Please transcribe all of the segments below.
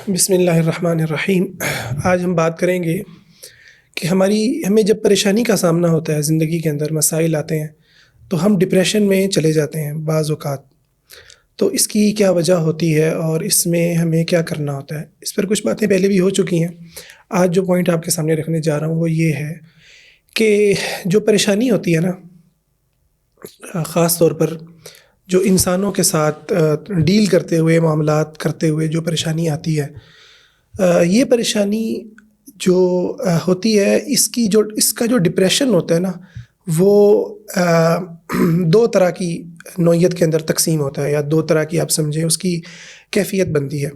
بسم اللہ الرحمن الرحیم۔ آج ہم بات کریں گے کہ ہمیں جب پریشانی کا سامنا ہوتا ہے، زندگی کے اندر مسائل آتے ہیں تو ہم ڈپریشن میں چلے جاتے ہیں بعض اوقات۔ تو اس کی کیا وجہ ہوتی ہے اور اس میں ہمیں کیا کرنا ہوتا ہے، اس پر کچھ باتیں پہلے بھی ہو چکی ہیں۔ آج جو پوائنٹ آپ کے سامنے رکھنے جا رہا ہوں وہ یہ ہے کہ جو پریشانی ہوتی ہے نا، خاص طور پر جو انسانوں کے ساتھ ڈیل کرتے ہوئے، معاملات کرتے ہوئے جو پریشانی آتی ہے، یہ پریشانی جو ہوتی ہے، اس کا جو ڈپریشن ہوتا ہے نا، وہ دو طرح کی نوعیت کے اندر تقسیم ہوتا ہے، یا دو طرح کی آپ سمجھیں اس کی کیفیت بنتی ہے۔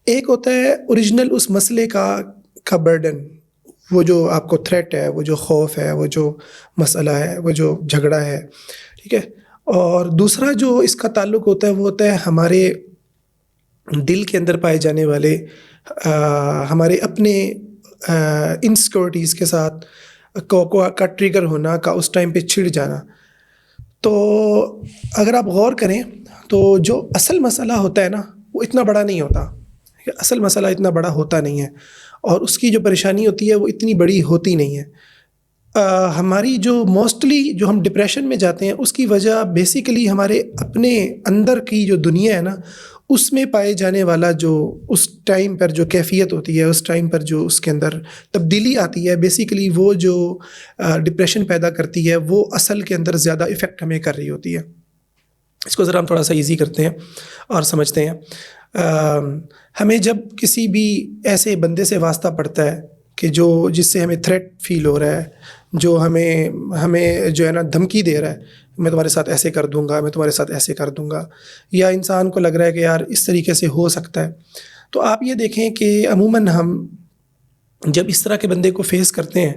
ایک ہوتا ہے اوریجنل اس مسئلے کا برڈن، وہ جو آپ کو تھریٹ ہے، وہ جو خوف ہے، وہ جو مسئلہ ہے، وہ جو جھگڑا ہے، ٹھیک ہے۔ اور دوسرا جو اس کا تعلق ہوتا ہے وہ ہوتا ہے ہمارے دل کے اندر پائے جانے والے ہمارے اپنے انسیکیورٹیز کے ساتھ کا ٹریگر ہونا، کا اس ٹائم پہ چھڑ جانا۔ تو اگر آپ غور کریں تو جو اصل مسئلہ ہوتا ہے نا، وہ اتنا بڑا نہیں ہوتا، اصل مسئلہ اتنا بڑا ہوتا نہیں ہے، اور اس کی جو پریشانی ہوتی ہے وہ اتنی بڑی ہوتی نہیں ہے۔ ہماری جو موسٹلی جو ہم ڈپریشن میں جاتے ہیں، اس کی وجہ بیسیکلی ہمارے اپنے اندر کی جو دنیا ہے نا، اس میں پائے جانے والا جو اس ٹائم پر جو کیفیت ہوتی ہے، اس ٹائم پر جو اس کے اندر تبدیلی آتی ہے، بیسیکلی وہ جو ڈپریشن پیدا کرتی ہے، وہ اصل کے اندر زیادہ افیکٹ ہمیں کر رہی ہوتی ہے۔ اس کو ذرا ہم تھوڑا سا ایزی کرتے ہیں اور سمجھتے ہیں۔ ہمیں جب کسی بھی ایسے بندے سے واسطہ پڑتا ہے کہ جس سے ہمیں تھریٹ فیل ہو رہا ہے، جو ہمیں جو ہے نا دھمکی دے رہا ہے، میں تمہارے ساتھ ایسے کر دوں گا، میں تمہارے ساتھ ایسے کر دوں گا، یا انسان کو لگ رہا ہے کہ یار اس طریقے سے ہو سکتا ہے، تو آپ یہ دیکھیں کہ عموماً ہم جب اس طرح کے بندے کو فیس کرتے ہیں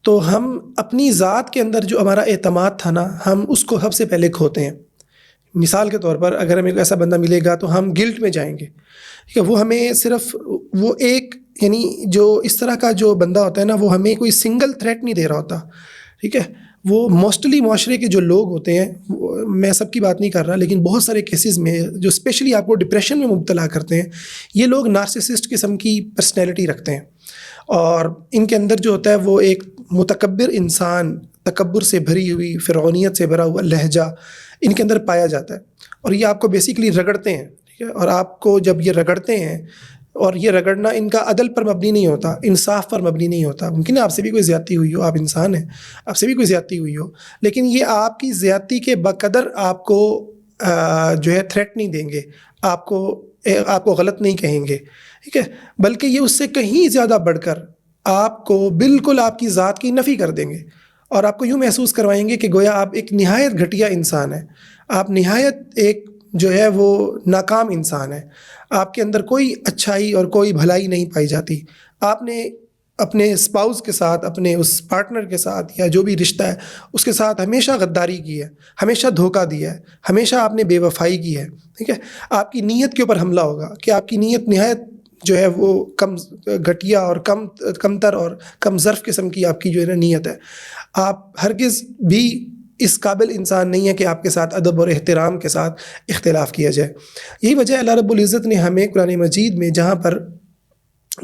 تو ہم اپنی ذات کے اندر جو ہمارا اعتماد تھا نا، ہم اس کو سب سے پہلے کھوتے ہیں۔ مثال کے طور پر اگر ہمیں ایسا بندہ ملے گا تو ہم گلٹ میں جائیں گے کہ وہ ہمیں صرف وہ ایک، یعنی جو اس طرح کا جو بندہ ہوتا ہے نا، وہ ہمیں کوئی سنگل تھریٹ نہیں دے رہا ہوتا، ٹھیک ہے۔ وہ موسٹلی معاشرے کے جو لوگ ہوتے ہیں، میں سب کی بات نہیں کر رہا، لیکن بہت سارے کیسز میں جو اسپیشلی آپ کو ڈپریشن میں مبتلا کرتے ہیں، یہ لوگ نارسسسٹ قسم کی پرسنالٹی رکھتے ہیں، اور ان کے اندر جو ہوتا ہے وہ ایک متکبر انسان، تکبر سے بھری ہوئی، فرعونیت سے بھرا ہوا لہجہ ان کے اندر پایا جاتا ہے، اور یہ آپ کو بیسیکلی رگڑتے ہیں، ٹھیک ہے۔ اور آپ کو جب یہ رگڑتے ہیں، اور یہ رگڑنا ان کا عدل پر مبنی نہیں ہوتا، انصاف پر مبنی نہیں ہوتا، ممکن ہے آپ سے بھی کوئی زیادتی ہوئی ہو، آپ انسان ہیں، آپ سے بھی کوئی زیادتی ہوئی ہو، لیکن یہ آپ کی زیادتی کے بقدر آپ کو جو ہے تھریٹ نہیں دیں گے، آپ کو غلط نہیں کہیں گے، ٹھیک ہے، بلکہ یہ اس سے کہیں زیادہ بڑھ کر آپ کو بالکل آپ کی ذات کی نفی کر دیں گے، اور آپ کو یوں محسوس کروائیں گے کہ گویا آپ ایک نہایت گھٹیا انسان ہیں، آپ نہایت ایک جو ہے وہ ناکام انسان ہے، آپ کے اندر کوئی اچھائی اور کوئی بھلائی نہیں پائی جاتی، آپ نے اپنے اسپاؤس کے ساتھ، اپنے اس پارٹنر کے ساتھ، یا جو بھی رشتہ ہے اس کے ساتھ ہمیشہ غداری کی ہے، ہمیشہ دھوکہ دیا ہے، ہمیشہ آپ نے بے وفائی کی ہے، ٹھیک ہے۔ آپ کی نیت کے اوپر حملہ ہوگا کہ آپ کی نیت نہایت جو ہے وہ کم گھٹیا اور کمتر اور کم ظرف قسم کی آپ کی جو ہے نا نیت ہے۔ آپ ہرگز بھی اس قابل انسان نہیں ہے کہ آپ کے ساتھ ادب اور احترام کے ساتھ اختلاف کیا جائے۔ یہی وجہ ہے اللہ رب العزت نے ہمیں قرآن مجید میں جہاں پر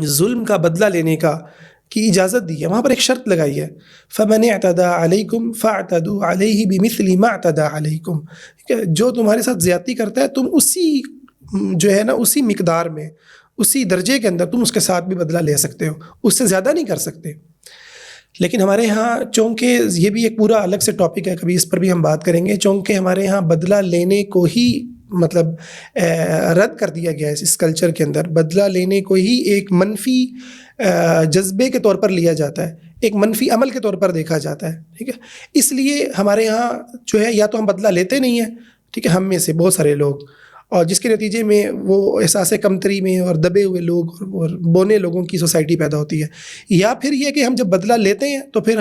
ظلم کا بدلہ لینے کی اجازت دی ہے، وہاں پر ایک شرط لگائی ہے، فَمَنِ اعْتَدَىٰ عَلَيْكُمْ فَاعْتَدُوا عَلَيْهِ بِمِثْلِ مَا اعْتَدَىٰ عَلَيْكُمْ، جو تمہارے ساتھ زیادتی کرتا ہے تم اسی جو ہے نا اسی مقدار میں، اسی درجے کے اندر تم اس کے ساتھ بھی بدلہ لے سکتے ہو، اس سے زیادہ نہیں کر سکتے۔ لیکن ہمارے ہاں چونکہ یہ بھی ایک پورا الگ سے ٹاپک ہے، کبھی اس پر بھی ہم بات کریں گے، چونکہ ہمارے ہاں بدلہ لینے کو ہی مطلب رد کر دیا گیا ہے، اس کلچر کے اندر بدلہ لینے کو ہی ایک منفی جذبے کے طور پر لیا جاتا ہے، ایک منفی عمل کے طور پر دیکھا جاتا ہے، ٹھیک ہے۔ اس لیے ہمارے ہاں جو ہے یا تو ہم بدلہ لیتے نہیں ہیں، ٹھیک ہے، ہم میں سے بہت سارے لوگ، اور جس کے نتیجے میں وہ احساس کمتری میں اور دبے ہوئے لوگ اور بونے لوگوں کی سوسائٹی پیدا ہوتی ہے، یا پھر یہ کہ ہم جب بدلہ لیتے ہیں تو پھر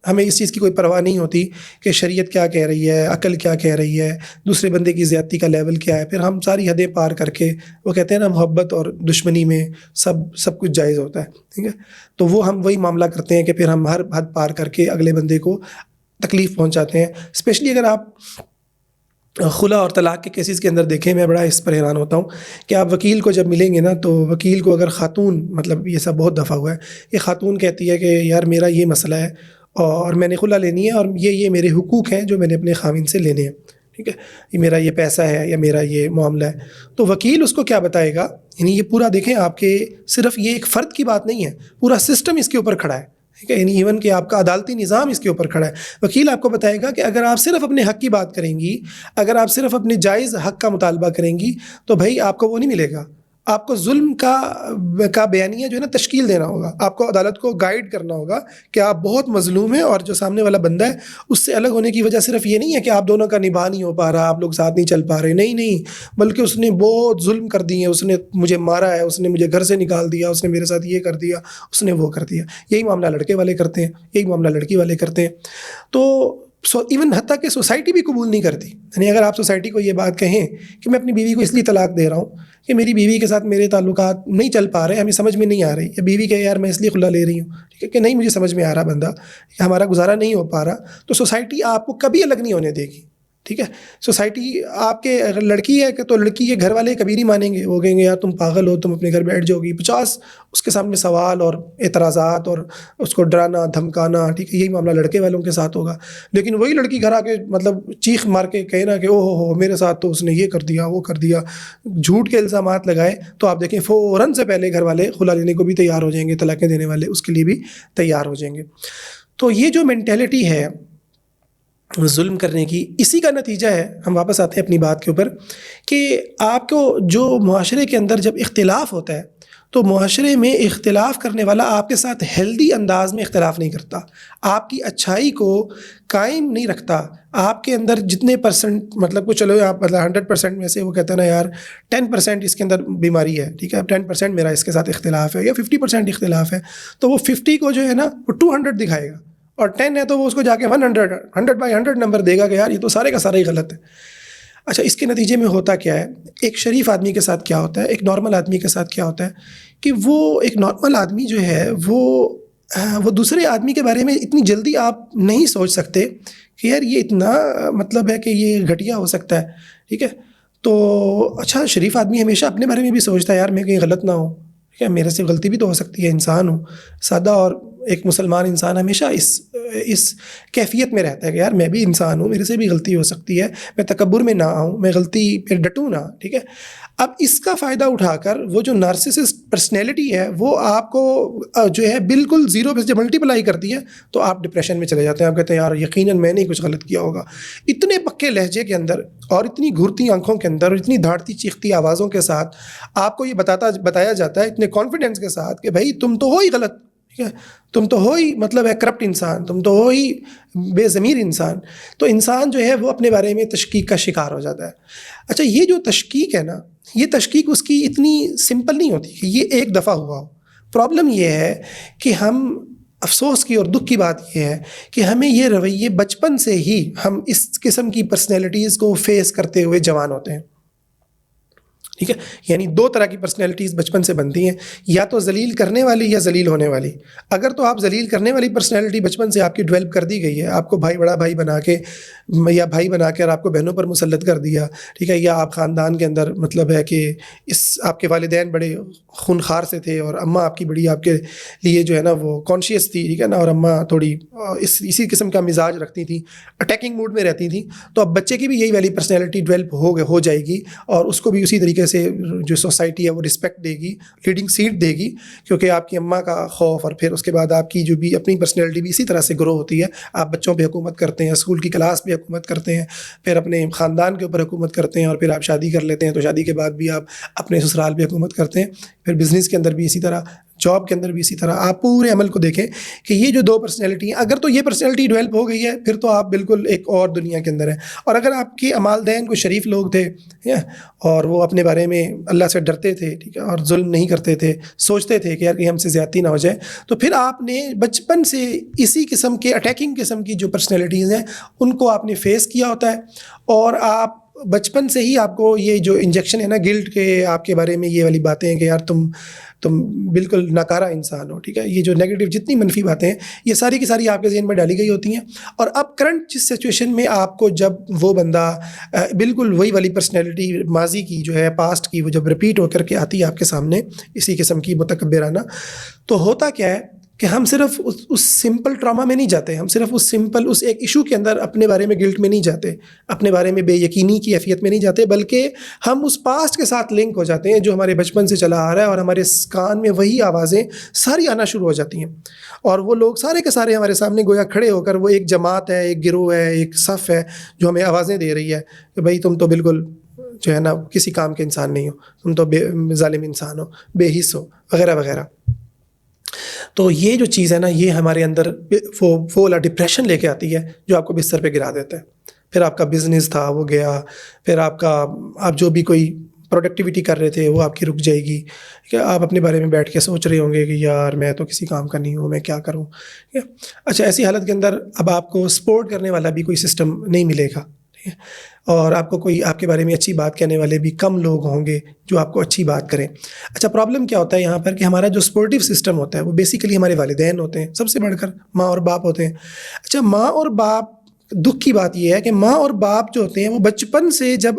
ہمیں اس چیز کی کوئی پرواہ نہیں ہوتی کہ شریعت کیا کہہ رہی ہے، عقل کیا کہہ رہی ہے، دوسرے بندے کی زیادتی کا لیول کیا ہے، پھر ہم ساری حدیں پار کر کے، وہ کہتے ہیں نا محبت اور دشمنی میں سب کچھ جائز ہوتا ہے، ٹھیک ہے، تو ہم وہی معاملہ کرتے ہیں کہ پھر ہم ہر حد پار کر کے اگلے بندے کو تکلیف پہنچاتے ہیں۔ اسپیشلی اگر آپ خلا اور طلاق کے کیسز کے اندر دیکھیں، میں بڑا اس پر حیران ہوتا ہوں کہ آپ وکیل کو جب ملیں گے نا، تو وکیل کو اگر خاتون، مطلب یہ سب بہت دفعہ ہوا ہے، یہ خاتون کہتی ہے کہ یار میرا یہ مسئلہ ہے اور میں نے خلا لینی ہے، اور یہ میرے حقوق ہیں جو میں نے اپنے خاوند سے لینے ہیں، ٹھیک ہے، یہ میرا یہ پیسہ ہے یا میرا یہ معاملہ ہے، تو وکیل اس کو کیا بتائے گا؟ یعنی یہ پورا دیکھیں، آپ کے صرف یہ ایک فرد کی بات نہیں ہے، پورا سسٹم اس کے اوپر کھڑا ہے، ٹھیک ہے، یعنی ایون کہ آپ کا عدالتی نظام اس کے اوپر کھڑا ہے۔ وکیل آپ کو بتائے گا کہ اگر آپ صرف اپنے حق کی بات کریں گی، اگر آپ صرف اپنے جائز حق کا مطالبہ کریں گی، تو بھائی آپ کو وہ نہیں ملے گا، آپ کو ظلم کا بیانیہ جو ہے نا تشکیل دینا ہوگا، آپ کو عدالت کو گائیڈ کرنا ہوگا کہ آپ بہت مظلوم ہیں، اور جو سامنے والا بندہ ہے اس سے الگ ہونے کی وجہ صرف یہ نہیں ہے کہ آپ دونوں کا نباہ نہیں ہو پا رہا، آپ لوگ ساتھ نہیں چل پا رہے، نہیں، بلکہ اس نے بہت ظلم کر دیے، اس نے مجھے مارا ہے، اس نے مجھے گھر سے نکال دیا، اس نے میرے ساتھ یہ کر دیا، اس نے وہ کر دیا۔ یہی معاملہ لڑکے والے کرتے ہیں، یہی معاملہ لڑکی والے کرتے ہیں۔ تو ایون حتیٰ کہ سوسائٹی بھی قبول نہیں کرتی، یعنی اگر آپ سوسائٹی کو یہ بات کہیں کہ میں اپنی بیوی کو اس لیے طلاق دے رہا ہوں کہ میری بیوی کے ساتھ میرے تعلقات نہیں چل پا رہے، ہمیں سمجھ میں نہیں آ رہی، یا بیوی کہ یار میں اس لیے خلا لے رہی ہوں، ٹھیک ہے، کہ نہیں مجھے سمجھ میں آ رہا بندہ، کہ ہمارا گزارا نہیں ہو پا رہا، تو سوسائٹی آپ کو کبھی الگ نہیں ہونے دے گی، ٹھیک ہے۔ سوسائٹی آپ کے، اگر لڑکی ہے کہ تو لڑکی کے گھر والے کبھی نہیں مانیں گے، وہ کہیں گے یار تم پاگل ہو، تم اپنے گھر بیٹھ جاؤ گی، 50 اس کے سامنے سوال اور اعتراضات اور اس کو ڈرانا دھمکانا، ٹھیک ہے، یہی معاملہ لڑکے والوں کے ساتھ ہوگا۔ لیکن وہی لڑکی گھر آ کے مطلب چیخ مار کے کہے نا کہ او ہو میرے ساتھ تو اس نے یہ کر دیا وہ کر دیا، جھوٹ کے الزامات لگائے، تو آپ دیکھیں فوراً سے پہلے گھر والے خلا لینے کو بھی تیار ہو جائیں گے، طلاقیں دینے والے اس کے لیے بھی تیار ہو جائیں گے۔ تو یہ جو مینٹیلٹی ہے ظلم کرنے کی، اسی کا نتیجہ ہے، ہم واپس آتے ہیں اپنی بات کے اوپر، کہ آپ کو جو معاشرے کے اندر جب اختلاف ہوتا ہے، تو معاشرے میں اختلاف کرنے والا آپ کے ساتھ ہیلدی انداز میں اختلاف نہیں کرتا، آپ کی اچھائی کو قائم نہیں رکھتا، آپ کے اندر جتنے پرسنٹ، مطلب کہ چلو آپ مطلب 100% میں سے وہ کہتا ہے نا یار 10% اس کے اندر بیماری ہے، ٹھیک ہے، اب 10% میرا اس کے ساتھ اختلاف ہے، یا 50% اختلاف ہے، تو وہ 50 کو جو ہے نا وہ 200 دکھائے گا، اور 10 ہے تو وہ اس کو جا کے 100/100 نمبر دے گا کہ یار یہ تو سارے کا سارا ہی غلط ہے۔ اچھا، اس کے نتیجے میں ہوتا کیا ہے؟ ایک شریف آدمی کے ساتھ کیا ہوتا ہے، ایک نارمل آدمی کے ساتھ کیا ہوتا ہے کہ وہ ایک نارمل آدمی جو ہے وہ دوسرے آدمی کے بارے میں اتنی جلدی آپ نہیں سوچ سکتے کہ یار یہ اتنا مطلب ہے کہ یہ گھٹیا ہو سکتا ہے، ٹھیک ہے۔ تو اچھا، شریف آدمی ہمیشہ اپنے بارے میں بھی سوچتا ہے یار میں کہیں غلط نہ ہوں، ٹھیک ہے، میرے سے غلطی بھی تو ہو سکتی ہے، انسان ہوں، سادہ اور ایک مسلمان انسان ہمیشہ اس کیفیت میں رہتا ہے کہ یار میں بھی انسان ہوں، میرے سے بھی غلطی ہو سکتی ہے، میں تکبر میں نہ آؤں، میں غلطی پہ ڈٹوں نہ، ٹھیک ہے۔ اب اس کا فائدہ اٹھا کر وہ جو نارسسسٹ پرسنالٹی ہے وہ آپ کو جو ہے بالکل 0 پہ جب ملٹیپلائی کرتی ہے تو آپ ڈپریشن میں چلے جاتے ہیں، آپ کہتے ہیں یار یقیناً میں نے کچھ غلط کیا ہوگا، اتنے پکے لہجے کے اندر اور اتنی گھرتی آنکھوں کے اندر اور اتنی دھاڑتی چیختی آوازوں کے ساتھ آپ کو یہ بتایا جاتا ہے اتنے کانفیڈنس کے ساتھ کہ بھائی تم تو ہو ہی غلط، ٹھیک ہے، تم تو ہو ہی مطلب ہے کرپٹ انسان، تم تو ہو ہی بے ضمیر انسان۔ تو انسان جو ہے وہ اپنے بارے میں تشکیک کا شکار ہو جاتا ہے۔ اچھا، یہ جو تشکیک ہے نا، یہ تشکیک اس کی اتنی سمپل نہیں ہوتی کہ یہ ایک دفعہ ہوا ہو۔ پرابلم یہ ہے کہ ہم، افسوس کی اور دکھ کی بات یہ ہے کہ ہمیں یہ رویے بچپن سے ہی ہم اس قسم کی پرسنالٹیز کو فیس کرتے ہوئے جوان ہوتے ہیں، ٹھیک ہے۔ یعنی 2 طرح کی پرسنالٹیز بچپن سے بنتی ہیں، یا تو ذلیل کرنے والی یا ذلیل ہونے والی۔ اگر تو آپ ذلیل کرنے والی پرسنالٹی بچپن سے آپ کی ڈیولپ کر دی گئی ہے، آپ کو بھائی بڑا بھائی بنا کے یا بھائی بنا کر آپ کو بہنوں پر مسلط کر دیا، ٹھیک ہے، یا آپ خاندان کے اندر مطلب ہے کہ آپ کے والدین بڑے خونخوار سے تھے اور اماں آپ کی بڑی آپ کے لیے جو ہے نا وہ کانشیس تھی، ٹھیک ہے نا، اور اماں تھوڑی اسی قسم کا مزاج رکھتی تھیں، اٹیکنگ موڈ میں رہتی تھیں، تو اب بچے کی بھی یہی والی پرسنالٹی ڈیولپ ہو جائے گی، اور اس کو بھی اسی طریقے سے جو سوسائٹی ہے وہ رسپیکٹ دے گی، لیڈنگ سیٹ دے گی، کیونکہ آپ کی اماں کا خوف اور پھر اس کے بعد آپ کی جو بھی اپنی پرسنالٹی بھی اسی طرح سے گرو ہوتی ہے۔ آپ بچوں پہ حکومت کرتے ہیں، اسکول کی کلاس پہ حکومت کرتے ہیں، پھر اپنے خاندان کے اوپر حکومت کرتے ہیں، اور پھر آپ شادی کر لیتے ہیں تو شادی کے بعد بھی آپ اپنے سسرال پہ حکومت کرتے ہیں، پھر بزنس کے اندر بھی اسی طرح، جاب کے اندر بھی اسی طرح۔ آپ پورے عمل کو دیکھیں کہ یہ جو 2 پرسنالٹی ہیں، اگر تو یہ پرسنالٹی ڈیولپ ہو گئی ہے پھر تو آپ بالکل ایک اور دنیا کے اندر ہیں، اور اگر آپ کے امالدین کوئی شریف لوگ تھے اور وہ اپنے بارے میں اللہ سے ڈرتے تھے، ٹھیک ہے، اور ظلم نہیں کرتے تھے، سوچتے تھے کہ یار کہ ہم سے زیادتی نہ ہو جائے، تو پھر آپ نے بچپن سے اسی قسم کے اٹیکنگ قسم کی جو پرسنالٹیز ہیں ان کو آپ نے فیس کیا ہوتا ہے، اور آپ بچپن سے ہی آپ کو یہ جو انجیکشن ہے نا گلٹ کے آپ کے بارے میں یہ والی باتیں ہیں کہ یار تم بالکل ناکارہ انسان ہو, ٹھیک ہے, یہ جو نیگیٹو جتنی منفی باتیں ہیں یہ ساری کی ساری آپ کے ذہن میں ڈالی گئی ہوتی ہیں. اور اب کرنٹ جس سچویشن میں آپ کو جب وہ بندہ بالکل وہی والی پرسنالٹی ماضی کی جو ہے پاسٹ کی وہ جب رپیٹ ہو کر کے آتی ہے آپ کے سامنے اسی قسم کی متکبرانہ, تو ہوتا کیا ہے کہ ہم صرف اس سمپل ٹراما میں نہیں جاتے, ہم صرف اس ایک ایشو کے اندر اپنے بارے میں گلٹ میں نہیں جاتے, اپنے بارے میں بے یقینی کی کیفیت میں نہیں جاتے, بلکہ ہم اس پاسٹ کے ساتھ لنک ہو جاتے ہیں جو ہمارے بچپن سے چلا آ رہا ہے, اور ہمارے کان میں وہی آوازیں ساری آنا شروع ہو جاتی ہیں. اور وہ لوگ سارے کے سارے ہمارے سامنے گویا کھڑے ہو کر وہ ایک جماعت ہے, ایک گروہ ہے, ایک صف ہے جو ہمیں آوازیں دے رہی ہے کہ بھائی تم تو بالکل جو ہے نا کسی کام کے انسان نہیں ہو, تم تو ظالم انسان ہو, بے حس ہو, وغیرہ وغیرہ. تو یہ جو چیز ہے نا یہ ہمارے اندر وہ والا ڈپریشن لے کے آتی ہے جو آپ کو بستر پہ گرا دیتا ہے. پھر آپ کا بزنس تھا وہ گیا, پھر آپ جو بھی کوئی پروڈکٹیوٹی کر رہے تھے وہ آپ کی رک جائے گی, کہ آپ اپنے بارے میں بیٹھ کے سوچ رہے ہوں گے کہ یار میں تو کسی کام کا نہیں ہوں, میں کیا کروں. اچھا, ایسی حالت کے اندر اب آپ کو سپورٹ کرنے والا بھی کوئی سسٹم نہیں ملے گا, اور آپ کو کوئی آپ کے بارے میں اچھی بات کہنے والے بھی کم لوگ ہوں گے جو آپ کو اچھی بات کریں. اچھا, پرابلم کیا ہوتا ہے یہاں پر کہ ہمارا جو سپورٹیو سسٹم ہوتا ہے وہ بیسیکلی ہمارے والدین ہوتے ہیں, سب سے بڑھ کر ماں اور باپ ہوتے ہیں. اچھا, ماں اور باپ, دکھ کی بات یہ ہے کہ ماں اور باپ جو ہوتے ہیں وہ بچپن سے جب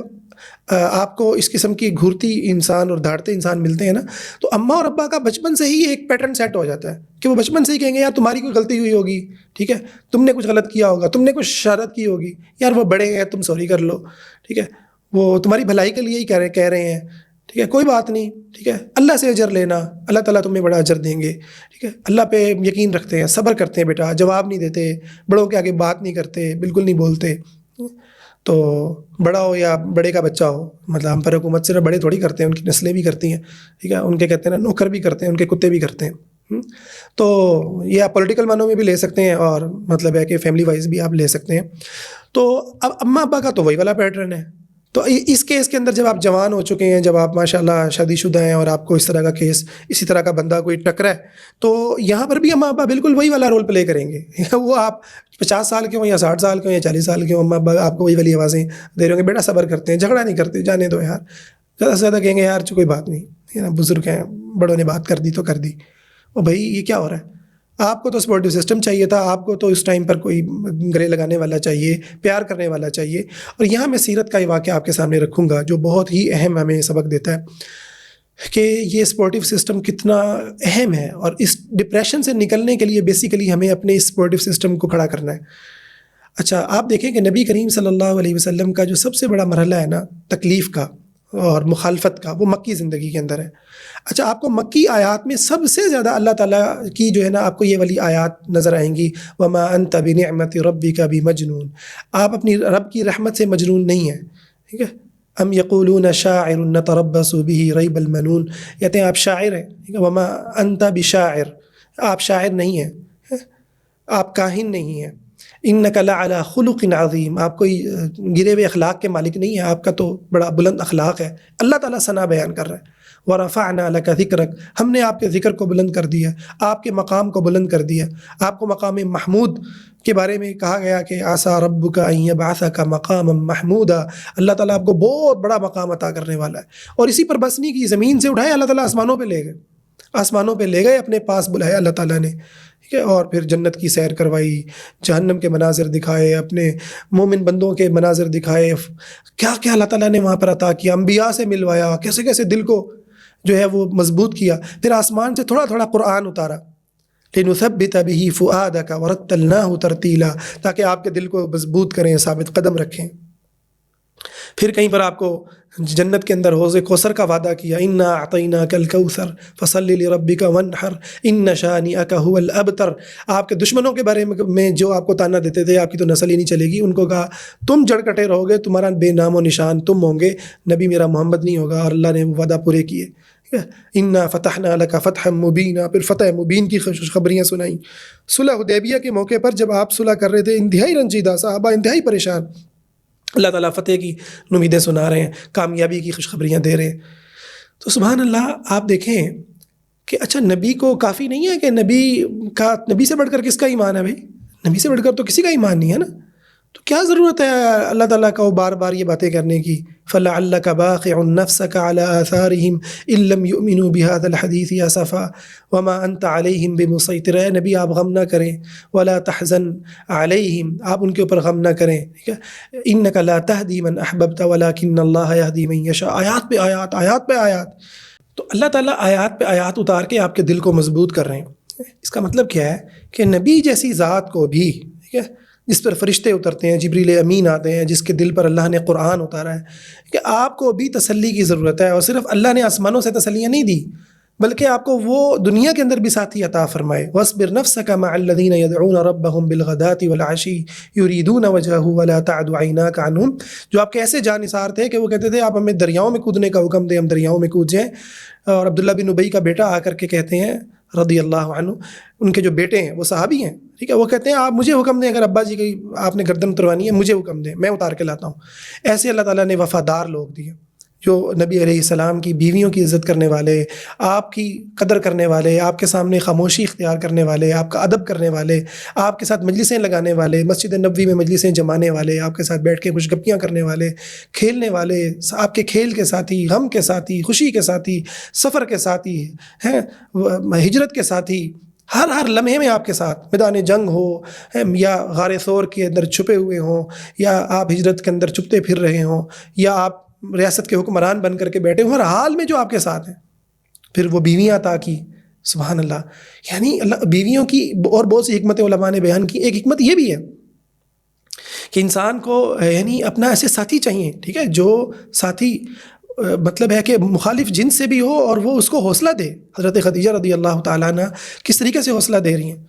آپ کو اس قسم کی گھورتی انسان اور دھاڑتے انسان ملتے ہیں نا, تو اماں اور ابا کا بچپن سے ہی ایک پیٹرن سیٹ ہو جاتا ہے کہ وہ بچپن سے ہی کہیں گے یار تمہاری کوئی غلطی ہوئی ہوگی, ٹھیک ہے, تم نے کچھ غلط کیا ہوگا, تم نے کچھ شرارت کی ہوگی, یار وہ بڑے ہیں تم سوری کر لو, ٹھیک ہے, وہ تمہاری بھلائی کے لیے ہی کہہ رہے ہیں, ٹھیک ہے, کوئی بات نہیں, ٹھیک ہے, اللہ سے اجر لینا, اللہ تعالیٰ تمہیں بڑا اجر دیں گے, ٹھیک ہے, اللہ پہ یقین رکھتے ہیں, صبر کرتے ہیں بیٹا, جواب نہیں دیتے, بڑوں کے آگے بات نہیں کرتے, بالکل نہیں بولتے. تو بڑا ہو یا بڑے کا بچہ ہو, مطلب ہم پر حکومت صرف بڑے تھوڑی کرتے ہیں, ان کی نسلیں بھی کرتی ہیں, ٹھیک ہے, ان کے کہتے ہیں نا نوکر بھی کرتے ہیں, ان کے کتے بھی کرتے ہیں. تو یہ آپ پولیٹیکل معنوں میں بھی لے سکتے ہیں, اور مطلب ہے کہ فیملی وائز بھی آپ لے سکتے ہیں. تو اب اماں ابا کا تو وہی والا پیٹرن ہے. تو اس کیس کے اندر جب آپ جوان ہو چکے ہیں, جب آپ ماشاءاللہ شادی شدہ ہیں اور آپ کو اس طرح کا کیس, اسی طرح کا بندہ کوئی ٹکرا ہے, تو یہاں پر بھی اماں ابا بالکل وہی والا رول پلے کریں گے. وہ آپ 50 سال کے ہوں یا 60 سال کے ہوں یا 40 سال کے ہوں, اماں ابا آپ کو وہی والی آوازیں دے رہے ہوں گے, بیٹا صبر کرتے ہیں, جھگڑا نہیں کرتے, جانے دو یار, زیادہ سے زیادہ کہیں گے یار کوئی بات نہیں, بزرگ ہیں, بڑوں نے بات کر دی تو کر دی. وہ بھائی یہ کیا ہو رہا ہے, آپ کو تو سپورٹیو سسٹم چاہیے تھا, آپ کو تو اس ٹائم پر کوئی گلے لگانے والا چاہیے, پیار کرنے والا چاہیے. اور یہاں میں سیرت کا یہ واقعہ آپ کے سامنے رکھوں گا جو بہت ہی اہم ہمیں سبق دیتا ہے کہ یہ سپورٹیو سسٹم کتنا اہم ہے, اور اس ڈپریشن سے نکلنے کے لیے بیسیکلی ہمیں اپنے اس سپورٹیو سسٹم کو کھڑا کرنا ہے. اچھا, آپ دیکھیں کہ نبی کریم صلی اللہ علیہ وسلم کا جو سب سے بڑا مرحلہ ہے نا تکلیف کا اور مخالفت کا, وہ مکی زندگی کے اندر ہے. اچھا, آپ کو مکی آیات میں سب سے زیادہ اللہ تعالیٰ کی جو ہے نا آپ کو یہ والی آیات نظر آئیں گی, وما انت بنعمت ربک بمجنون, آپ اپنی رب کی رحمت سے مجنون نہیں ہیں, ٹھیک ہے. ام یقولون شاعر نتربص به ریب المنون, کہتے ہیں آپ شاعر ہیں, ٹھیک ہے, وما انت بشاعر, آپ شاعر نہیں ہیں, آپ کاہن نہیں ہیں, انک لعلی خلق عظیم, آپ کوئی گرے ہوئے اخلاق کے مالک نہیں ہیں, آپ کا تو بڑا بلند اخلاق ہے. اللہ تعالیٰ ثنا بیان کر رہا ہے, ورفعنا لک ذکرک, ہم نے آپ کے ذکر کو بلند کر دیا, آپ کے مقام کو بلند کر دیا. آپ کو مقام محمود کے بارے میں کہا گیا کہ عسیٰ ربک ان یبعثک مقاما محمودا, اللہ تعالیٰ آپ کو بہت بڑا مقام عطا کرنے والا ہے. اور اسی پر بس نہیں کی, زمین سے اٹھائے اللہ تعالیٰ آسمانوں پہ لے گئے, آسمانوں پہ لے گئے, اپنے پاس بلایا اللہ تعالیٰ نے, ٹھیک ہے, اور پھر جنت کی سیر کروائی, جہنم کے مناظر دکھائے, اپنے مومن بندوں کے مناظر دکھائے, کیا کیا اللہ تعالیٰ نے وہاں پر عطا کیا, انبیاء سے ملوایا, کیسے کیسے دل کو جو ہے وہ مضبوط کیا. پھر آسمان سے تھوڑا تھوڑا قرآن اتارا, لنثبت به فؤادک ورتلناه ترتیلا, تاکہ آپ کے دل کو مضبوط کریں, ثابت قدم رکھیں. پھر کہیں پر آپ کو جنت کے اندر حوض کوثر کا وعدہ کیا, انا اعطیناک الکوثر فصل لربک وانحر ان شانئک هو الابتر. آپ کے دشمنوں کے بارے میں جو آپ کو تانا دیتے تھے, آپ کی تو نسل ہی نہیں چلے گی, ان کو کہا تم جڑ کٹے رہو گے, تمہارا بے نام و نشان تم ہوں گے, نبی میرا محمد نہیں ہوگا. اور اللہ نے وہ وعدہ پورے کیے. انا فتحنا لک فتحا مبینا, پھر فتح مبین کی خوشخبریاں سنائیں. صلح حدیبیہ کے موقع پر جب آپ صلح کر رہے تھے, انتہائی رنجیدہ, صحابہ انتہائی پریشان, اللہ تعالیٰ فتح کی نمیدیں سنا رہے ہیں, کامیابی کی خوشخبریاں دے رہے ہیں. تو سبحان اللہ, آپ دیکھیں کہ اچھا نبی کو کافی نہیں ہے کہ نبی سے بڑھ کر کس کا ایمان ہے بھائی, نبی سے بڑھ کر تو کسی کا ایمان نہیں ہے نا. تو کیا ضرورت ہے اللہ تعالیٰ کا وہ بار بار یہ باتیں کرنے کی؟ فَلَعَلَّكَ بَاخِعٌ نَفْسَكَ عَلَىٰ آثَارِهِمْ إِن لَّمْ يُؤْمِنُوا بِهَٰذَا الْحَدِيثِ أَسَفًا وَمَا أَنتَ عَلَيْهِمْ بِمُصَيْطِرٍ۔ اے نبی آپ غم نہ کریں، وَلَا تَحْزَنْ عَلَيْهِمْ، آپ ان کے اوپر غم نہ کریں، ٹھیک ہے؟ إِنَّكَ لَا تَهْدِي مَنْ أَحْبَبْتَ وَلَٰكِنَّ اللَّهَ يَهْدِي مَن يَشَاءُ۔ آیات پہ آیات، آیات پہ آیات، تو اللہ تعالیٰ آیات پہ آیات اتار کے آپ کے دل کو مضبوط کر رہے ہیں۔ اس کا مطلب کیا ہے کہ نبی جیسی ذات کو بھی، ٹھیک ہے، جس پر فرشتے اترتے ہیں، جبریل امین آتے ہیں، جس کے دل پر اللہ نے قرآن اتارا ہے، کہ آپ کو بھی تسلی کی ضرورت ہے۔ اور صرف اللہ نے آسمانوں سے تسلیاں نہیں دی، بلکہ آپ کو وہ دنیا کے اندر بھی ساتھی عطا فرمائے۔ وَاصْبِرْ نَفْسَكَ مَعَ الَّذِينَ يَدْعُونَ رَبَّهُمْ بِالْغَدَاةِ وَالْعَشِيِّ يُرِيدُونَ وَجْهَهُ وَلَا تَعْدُ عَيْنَاكَ عَنْهُمْ، جو آپ کے ایسے جانثار تھے کہ وہ کہتے تھے آپ ہمیں دریاؤں میں کودنے کا حکم دیں، ہم دریاؤں میں کود جائیں۔ اور عبداللہ بن ابی کا بیٹا آ کر کے کہتے ہیں رضی اللہ عنہ، ان کے جو بیٹے ہیں وہ صحابی ہیں، ٹھیک ہے، وہ کہتے ہیں آپ مجھے حکم دیں، اگر ابا جی کی آپ نے گردن اتروانی ہے مجھے حکم دیں، میں اتار کے لاتا ہوں۔ ایسے اللہ تعالیٰ نے وفادار لوگ دیے، جو نبی علیہ السلام کی بیویوں کی عزت کرنے والے، آپ کی قدر کرنے والے، آپ کے سامنے خاموشی اختیار کرنے والے، آپ کا ادب کرنے والے، آپ کے ساتھ مجلسیں لگانے والے، مسجد نبوی میں مجلسیں جمانے والے، آپ کے ساتھ بیٹھ کے کچھ گپیاں کرنے والے، کھیلنے والے، آپ کے کھیل کے ساتھی، غم کے ساتھی، خوشی کے ساتھی، سفر کے ساتھی ہیں، ہجرت کے ساتھی، ہر لمحے میں آپ کے ساتھ، میدان جنگ ہو یا غار ثور کے اندر چھپے ہوئے ہوں، یا آپ ہجرت کے اندر چھپتے پھر رہے ہوں، یا آپ ریاست کے حکمران بن کر کے بیٹھے ہوں، ہر حال میں جو آپ کے ساتھ ہیں۔ پھر وہ بیویاں عطا کی، سبحان اللہ، یعنی اللہ بیویوں کی اور بہت سی حکمتیں علماء نے بیان کی۔ ایک حکمت یہ بھی ہے کہ انسان کو یعنی اپنا ایسے ساتھی چاہیے، ٹھیک ہے، جو ساتھی مطلب ہے کہ مخالف جنس سے بھی ہو اور وہ اس کو حوصلہ دے۔ حضرت خدیجہ رضی اللہ تعالیٰ عنہ کس طریقے سے حوصلہ دے رہی ہیں،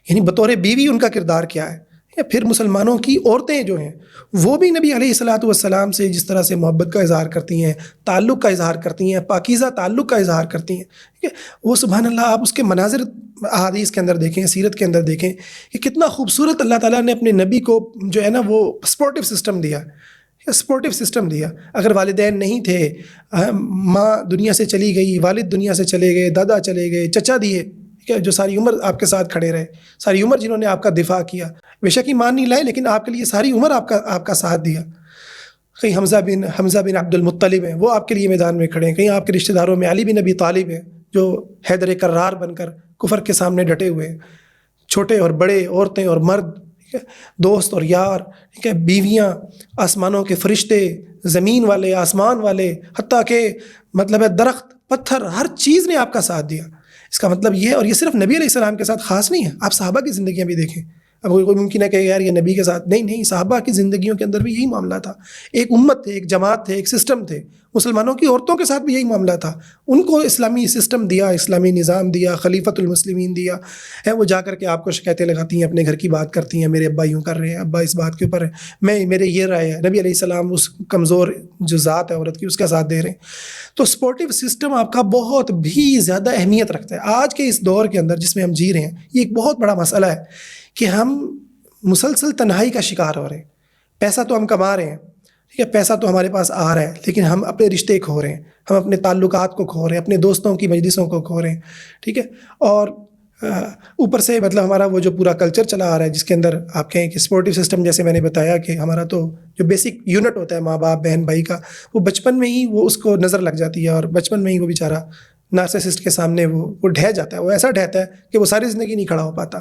یعنی بطور بیوی ان کا کردار کیا ہے۔ پھر مسلمانوں کی عورتیں جو ہیں وہ بھی نبی علیہ الصلاۃ والسلام سے جس طرح سے محبت کا اظہار کرتی ہیں، تعلق کا اظہار کرتی ہیں، پاکیزہ تعلق کا اظہار کرتی ہیں، ٹھیک ہے، وہ سبحان اللہ آپ اس کے مناظر احادیث کے اندر دیکھیں، سیرت کے اندر دیکھیں کہ کتنا خوبصورت اللہ تعالیٰ نے اپنے نبی کو جو ہے نا وہ سپورٹیو سسٹم دیا، سپورٹیو سسٹم دیا۔ اگر والدین نہیں تھے، ماں دنیا سے چلی گئی، والد دنیا سے چلے گئے، دادا چلے گئے، چچا دیے، جو ساری عمر آپ کے ساتھ کھڑے رہے، ساری عمر جنہوں نے آپ کا دفاع کیا، بے شک ایمان نہیں لائے لیکن آپ کے لیے ساری عمر آپ کا ساتھ دیا۔ کہیں حمزہ بن عبد المطلب ہیں، وہ آپ کے لیے میدان میں کھڑے ہیں۔ کہیں آپ کے رشتہ داروں میں علی بن ابی طالب ہیں، جو حیدر کرار بن کر کفر کے سامنے ڈٹے ہوئے ہیں۔ چھوٹے اور بڑے، عورتیں اور مرد، ٹھیک ہے، دوست اور یار، ٹھیک ہے، بیویاں، آسمانوں کے فرشتے، زمین والے، آسمان والے، حتیٰ کہ مطلب ہے درخت، پتھر، ہر چیز نے آپ کا ساتھ دیا۔ اس کا مطلب یہ ہے، اور یہ صرف نبی علیہ السلام کے ساتھ خاص نہیں ہے، آپ صحابہ کی زندگیاں بھی دیکھیں۔ اب کوئی ممکن ہے کہ یار یہ نبی کے ساتھ نہیں، صحابہ کی زندگیوں کے اندر بھی یہی معاملہ تھا۔ ایک امت تھے، ایک جماعت تھے، ایک سسٹم تھے۔ مسلمانوں کی عورتوں کے ساتھ بھی یہی معاملہ تھا، ان کو اسلامی سسٹم دیا، اسلامی نظام دیا، خلیفۃ المسلمین دیا ہے۔ وہ جا کر کے آپ کو شکایتیں لگاتی ہیں، اپنے گھر کی بات کرتی ہیں، میرے ابا یوں کر رہے ہیں، ابا اس بات کے اوپر ہے، میرے یہ رائے ہے۔ نبی علیہ السلام اس کمزور جو ذات ہے عورت کی، اس کا ساتھ دے رہے ہیں۔ تو سپورٹیو سسٹم آپ کا بہت بھی زیادہ اہمیت رکھتا ہے آج کے اس دور کے اندر جس میں ہم جی رہے ہیں۔ یہ ایک بہت بڑا مسئلہ ہے کہ ہم مسلسل تنہائی کا شکار ہو رہے ہیں۔ پیسہ تو ہم کما رہے ہیں، ٹھیک ہے، پیسہ تو ہمارے پاس آ رہا ہے، لیکن ہم اپنے رشتے کھو رہے ہیں، ہم اپنے تعلقات کو کھو رہے ہیں، اپنے دوستوں کی مجلسوں کو کھو رہے ہیں، ٹھیک ہے۔ اور اوپر سے مطلب ہمارا وہ جو پورا کلچر چلا آ رہا ہے، جس کے اندر آپ کہیں کہ سپورٹیو سسٹم، جیسے میں نے بتایا کہ ہمارا تو جو بیسک یونٹ ہوتا ہے ماں باپ بہن بھائی کا، وہ بچپن میں ہی وہ اس کو نظر لگ جاتی ہے، اور بچپن میں ہی وہ بیچارہ نارسسسٹ کے سامنے وہ ڈھہ جاتا ہے، وہ ایسا ڈھہتا ہے کہ وہ ساری زندگی نہیں کھڑا ہو پاتا۔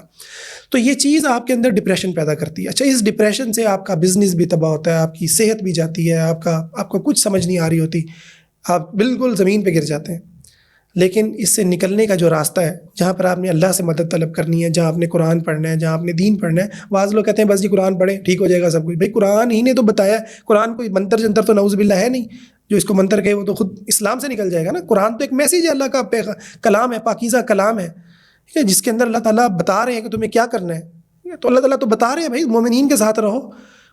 تو یہ چیز آپ کے اندر ڈپریشن پیدا کرتی ہے۔ اچھا، اس ڈپریشن سے آپ کا بزنس بھی تباہ ہوتا ہے، آپ کی صحت بھی جاتی ہے، آپ کو کچھ سمجھ نہیں آ رہی ہوتی، آپ بالکل زمین پہ گر جاتے ہیں۔ لیکن اس سے نکلنے کا جو راستہ ہے، جہاں پر آپ نے اللہ سے مدد طلب کرنی ہے، جہاں آپ نے قرآن پڑھنا ہے، جہاں آپ نے دین پڑھنا ہے۔ بعض لوگ کہتے ہیں بس جی قرآن پڑھیں ٹھیک ہو جائے گا سب کچھ۔ بھائی قرآن ہی نے تو بتایا ہے، قرآن کوئی منتر جنتر تو نعوذ باللہ ہے نہیں، جو اس کو منتر کہے وہ تو خود اسلام سے نکل جائے گا نا۔ قرآن تو ایک میسیج ہے، اللہ کا کلام ہے، پاکیزہ کلام ہے، جس کے اندر اللہ تعالیٰ بتا رہے ہیں کہ تمہیں کیا کرنا ہے۔ تو اللہ تعالیٰ تو بتا رہے ہیں بھائی مومنین کے ساتھ رہو،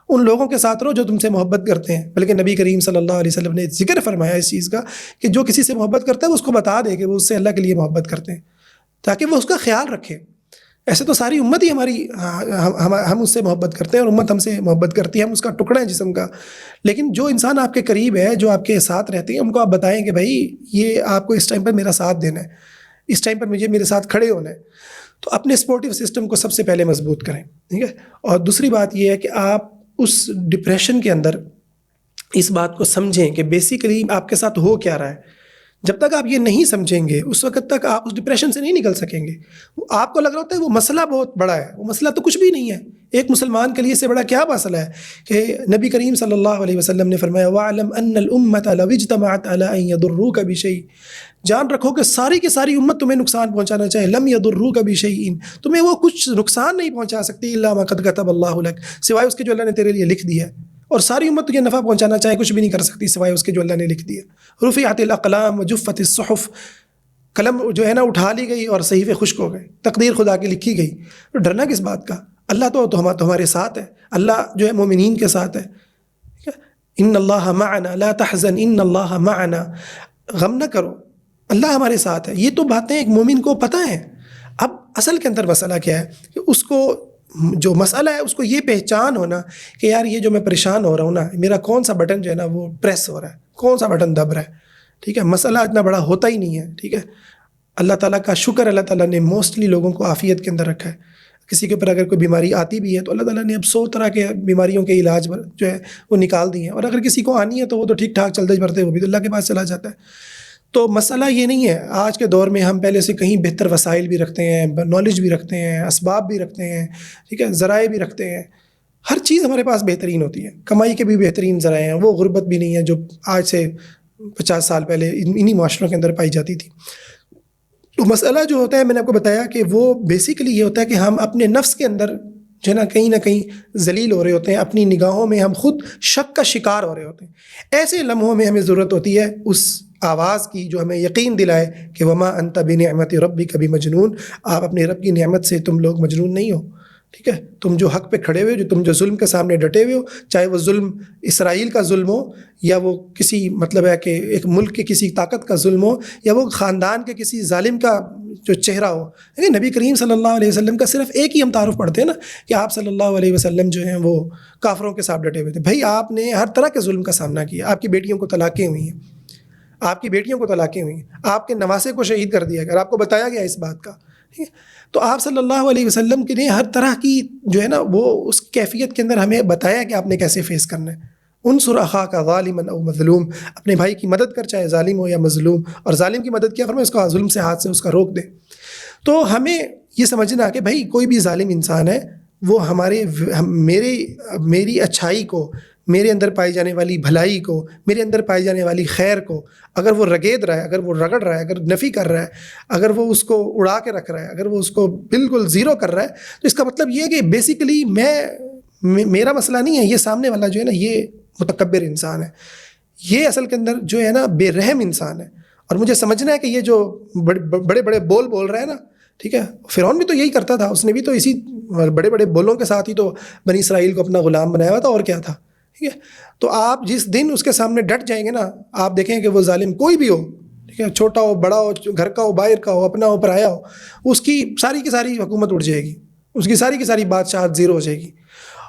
ان لوگوں کے ساتھ رہو جو تم سے محبت کرتے ہیں۔ بلکہ نبی کریم صلی اللہ علیہ وسلم نے ذکر فرمایا اس چیز کا کہ جو کسی سے محبت کرتا ہے وہ اس کو بتا دے کہ وہ اس سے اللہ کے لیے محبت کرتے ہیں، تاکہ وہ اس کا خیال رکھے۔ ایسے تو ساری امت ہی ہماری، ہم اس سے محبت کرتے ہیں اور امت ہم سے محبت کرتی ہے، ہم اس کا ٹکڑا ہے جسم کا۔ لیکن جو انسان آپ کے قریب ہے، جو آپ کے ساتھ رہتے ہیں، ان کو آپ بتائیں کہ بھائی یہ آپ کو اس ٹائم پر میرا ساتھ دینا ہے، اس ٹائم پر مجھے میرے ساتھ کھڑے ہونا ہے۔ تو اپنے سپورٹیو سسٹم کو سب سے پہلے مضبوط کریں، ٹھیک ہے۔ اور دوسری بات یہ ہے کہ آپ اس ڈپریشن کے اندر اس بات کو سمجھیں کہ بیسیکلی آپ کے ساتھ ہو کیا رہا ہے. جب تک آپ یہ نہیں سمجھیں گے اس وقت تک آپ اس ڈپریشن سے نہیں نکل سکیں گے. آپ کو لگ رہا ہوتا ہے وہ مسئلہ بہت بڑا ہے، وہ مسئلہ تو کچھ بھی نہیں ہے. ایک مسلمان کے لیے اس سے بڑا کیا مسئلہ ہے کہ نبی کریم صلی اللہ علیہ وسلم نے فرمایا وَاعْلَمْ أَنَّ الْأُمَّةَ لَوْ اجْتَمَعَتْ عَلَىٰ أَن يَضُرُّوكَ بِشَيْءٍ، جان رکھو کہ ساری کی ساری امت تمہیں نقصان پہنچانا چاہے، لم يضروک بشیء، تمہیں وہ کچھ نقصان نہیں پہنچا سکتی الا ما قد كتب اللہ لک، سوائے اس کے جو اللہ نے تیرے لیے لکھ دیا ہے. اور ساری امت تجھے نفع پہنچانا چاہے کچھ بھی نہیں کر سکتی سوائے اس کے جو اللہ نے لکھ دیا. رفعت الاقلام وجفت الصحف، قلم جو ہے نا اٹھا لی گئی اور صحیفے خشک ہو گئے، تقدیر خدا کی لکھی گئی. تو ڈرنا کس بات کا؟ اللہ تو ہمارے ساتھ ہے، اللہ جو ہے مومنین کے ساتھ ہے. ان اللہ معنا لا تحزن ان اللہ معنا، غم نہ کرو اللہ ہمارے ساتھ ہے. یہ تو باتیں ایک مومن کو پتہ ہیں. اب اصل کے اندر مسئلہ کیا ہے کہ اس کو جو مسئلہ ہے اس کو یہ پہچان ہونا کہ یار یہ جو میں پریشان ہو رہا ہوں نا، میرا کون سا بٹن جو ہے نا وہ پریس ہو رہا ہے، کون سا بٹن دب رہا ہے. ٹھیک ہے، مسئلہ اتنا بڑا ہوتا ہی نہیں ہے. ٹھیک ہے، اللہ تعالیٰ کا شکر، اللہ تعالیٰ نے موسٹلی لوگوں کو عافیت کے اندر رکھا ہے. کسی کے اوپر اگر کوئی بیماری آتی بھی ہے تو اللہ تعالیٰ نے اب 100 طرح کے بیماریوں کے علاج جو ہے وہ نکال دیے ہیں. اور اگر کسی کو آنی ہے تو وہ تو ٹھیک ٹھاک چلتے بھرتے وہ بھی تو اللہ کے پاس چلا جاتا ہے. تو مسئلہ یہ نہیں ہے. آج کے دور میں ہم پہلے سے کہیں بہتر وسائل بھی رکھتے ہیں، نالج بھی رکھتے ہیں، اسباب بھی رکھتے ہیں، ٹھیک ہے، ذرائع بھی رکھتے ہیں. ہر چیز ہمارے پاس بہترین ہوتی ہے. کمائی کے بھی بہترین ذرائع ہیں. وہ غربت بھی نہیں ہے جو آج سے 50 سال پہلے انہی معاشروں کے اندر پائی جاتی تھی. تو مسئلہ جو ہوتا ہے میں نے آپ کو بتایا کہ وہ بیسیکلی یہ ہوتا ہے کہ ہم اپنے نفس کے اندر جو ہے نا کہیں نہ کہیں ذلیل ہو رہے ہوتے ہیں. اپنی نگاہوں میں ہم خود شک کا شکار ہو رہے ہوتے ہیں. ایسے لمحوں میں ہمیں ضرورت ہوتی ہے اس آواز کی جو ہمیں یقین دلائے کہ وما انت بنعمت ربک بمجنون، آپ اپنے رب کی نعمت سے تم لوگ مجنون نہیں ہو. ٹھیک ہے، تم جو حق پہ کھڑے ہوئے ہو، تم جو ظلم کے سامنے ڈٹے ہوئے ہو، چاہے وہ ظلم اسرائیل کا ظلم ہو یا وہ کسی مطلب ہے کہ ایک ملک کے کسی طاقت کا ظلم ہو یا وہ خاندان کے کسی ظالم کا جو چہرہ ہو. نبی کریم صلی اللہ علیہ وسلم کا صرف ایک ہی ہم تعارف پڑھتے ہیں نا کہ آپ صلی اللہ علیہ وسلم جو ہیں وہ کافروں کے ساتھ ڈٹے ہوئے تھے. بھائی آپ نے ہر طرح کے ظلم کا سامنا کیا. آپ کی بیٹیوں کو طلاقیں ہوئی ہیں، آپ کی بیٹیوں کو طلاقیں ہوئی ہیں، آپ کے نواسے کو شہید کر دیا گیا، آپ کو بتایا گیا اس بات کا. تو آپ صلی اللہ علیہ وسلم کے لیے ہر طرح کی جو ہے نا وہ اس کیفیت کے اندر ہمیں بتایا کہ آپ نے کیسے فیس کرنا ہے. انصر اخاک ظالما او مظلوم، اپنے بھائی کی مدد کر چاہے ظالم ہو یا مظلوم. اور ظالم کی مدد کیا فرمائے؟ اس کا ظلم سے ہاتھ سے اس کا روک دے. تو ہمیں یہ سمجھنا کہ بھائی کوئی بھی ظالم انسان ہے وہ میری اچھائی کو، میرے اندر پائی جانے والی بھلائی کو، میرے اندر پائی جانے والی خیر کو اگر وہ رگید رہا ہے، اگر وہ رگڑ رہا ہے، اگر نفی کر رہا ہے، اگر وہ اس کو اڑا کے رکھ رہا ہے، اگر وہ اس کو بالکل زیرو کر رہا ہے، تو اس کا مطلب یہ ہے کہ بیسیکلی میرا مسئلہ نہیں ہے، یہ سامنے والا جو ہے نا یہ متکبر انسان ہے، یہ اصل کے اندر جو ہے نا بے رحم انسان ہے. اور مجھے سمجھنا ہے کہ یہ جو بڑے بڑے بول رہا ہے نا، ٹھیک ہے، فرعون بھی تو یہی کرتا تھا. اس نے بھی تو اسی بڑے بڑے بولوں کے ساتھ ہی تو بنی اسرائیل کو اپنا غلام بنایا ہوا تھا، اور کیا تھا. ٹھیک ہے، تو آپ جس دن اس کے سامنے ڈٹ جائیں گے نا، آپ دیکھیں کہ وہ ظالم کوئی بھی ہو، ٹھیک ہے، چھوٹا ہو بڑا ہو، گھر کا ہو باہر کا ہو، اپنا ہو پرایا ہو، اس کی ساری کی ساری حکومت اٹھ جائے گی، اس کی ساری کی ساری بادشاہت زیرو ہو جائے گی.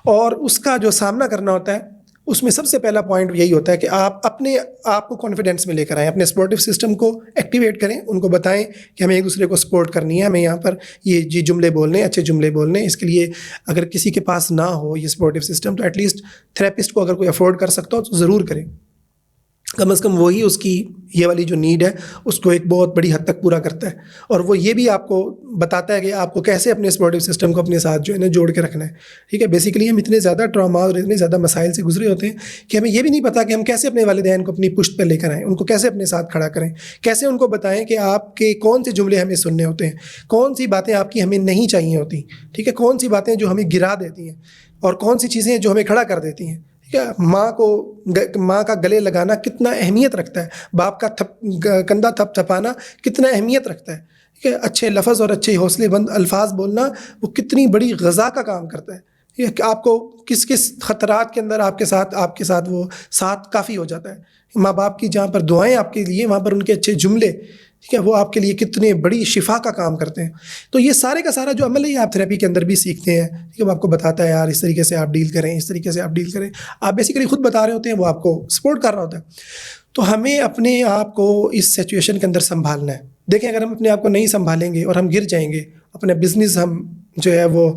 اور اس کا جو سامنا کرنا ہوتا ہے اس میں سب سے پہلا پوائنٹ یہی ہوتا ہے کہ آپ اپنے آپ کو کانفیڈنس میں لے کر آئیں، اپنے سپورٹو سسٹم کو ایکٹیویٹ کریں، ان کو بتائیں کہ ہمیں ایک دوسرے کو سپورٹ کرنی ہے، ہمیں یہاں پر یہ جملے بولنے، اچھے جملے بولنے. اس کے لیے اگر کسی کے پاس نہ ہو یہ سپورٹو سسٹم تو ایٹ لیسٹ تھراپسٹ کو اگر کوئی افورڈ کر سکتا ہو تو ضرور کریں. کم از کم وہی اس کی یہ والی جو نیڈ ہے اس کو ایک بہت بڑی حد تک پورا کرتا ہے. اور وہ یہ بھی آپ کو بتاتا ہے کہ آپ کو کیسے اپنے سپورٹو سسٹم کو اپنے ساتھ جو ہے نا جوڑ کے رکھنا ہے. ٹھیک ہے، بیسیکلی ہم اتنے زیادہ ٹراما اور اتنے زیادہ مسائل سے گزرے ہوتے ہیں کہ ہمیں یہ بھی نہیں پتا کہ ہم کیسے اپنے والدین کو اپنی پشت پہ لے کر آئیں، ان کو کیسے اپنے ساتھ کھڑا کریں، کیسے ان کو بتائیں کہ آپ کے کون سے جملے ہمیں سننے ہوتے ہیں، کون سی باتیں آپ کی ہمیں نہیں چاہیے ہوتی. ٹھیک ہے، کون سی باتیں جو ہمیں گرا دیتی ہیں اور کون سی چیزیں جو ہمیں کھڑا کر دیتی ہیں. ٹھیک ہے، ماں کا گلے لگانا کتنا اہمیت رکھتا ہے، باپ کا کندھا تھپ تھپانا کتنا اہمیت رکھتا ہے. ٹھیک ہے، اچھے لفظ اور اچھے حوصلے بند الفاظ بولنا وہ کتنی بڑی غذا کا کام کرتا ہے. کہ آپ کو کس کس خطرات کے اندر آپ کے ساتھ وہ ساتھ کافی ہو جاتا ہے. ماں باپ کی جہاں پر دعائیں آپ کے لیے، وہاں پر ان کے اچھے جملے، ٹھیک ہے، وہ آپ کے لیے کتنے بڑی شفا کا کام کرتے ہیں. تو یہ سارے کا سارا جو عمل ہے یہ آپ تھراپی کے اندر بھی سیکھتے ہیں. ٹھیک ہے، وہ آپ کو بتاتا ہے یار اس طریقے سے آپ ڈیل کریں، اس طریقے سے آپ ڈیل کریں. آپ بیسیکلی خود بتا رہے ہوتے ہیں، وہ آپ کو سپورٹ کر رہا ہوتا ہے. تو ہمیں اپنے آپ کو اس سچویشن کے اندر سنبھالنا ہے. دیکھیں اگر ہم اپنے آپ کو نہیں سنبھالیں گے اور ہم گر جائیں گے، اپنا بزنس ہم جو ہے وہ